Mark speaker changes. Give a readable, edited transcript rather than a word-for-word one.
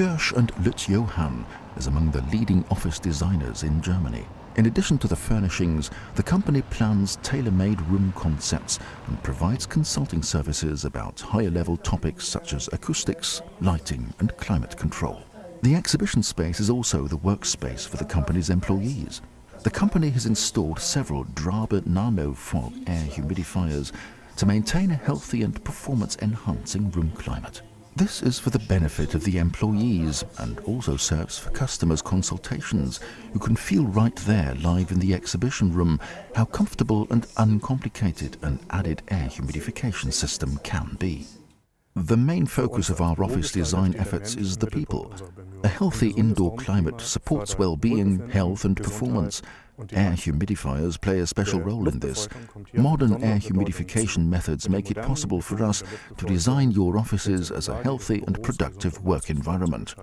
Speaker 1: Kirsch Lütjohann is among the leading office designers in Germany. In addition to the furnishings, the company plans tailor-made room concepts and provides consulting services about higher-level topics such as acoustics, lighting and climate control. The exhibition space is also the workspace for the company's employees. The company has installed several DRAABE NanoFog air humidifiers to maintain a healthy and performance-enhancing room climate. This is for the benefit of the employees and also serves for customers' consultations who can feel right there live in the exhibition room how comfortable and uncomplicated an added air humidification system can be. The main focus of our office design efforts is the people. A healthy indoor climate supports well-being, health and performance. Air humidifiers play a special role in this. Modern air humidification methods make it possible for us to design your offices as a healthy and productive work environment.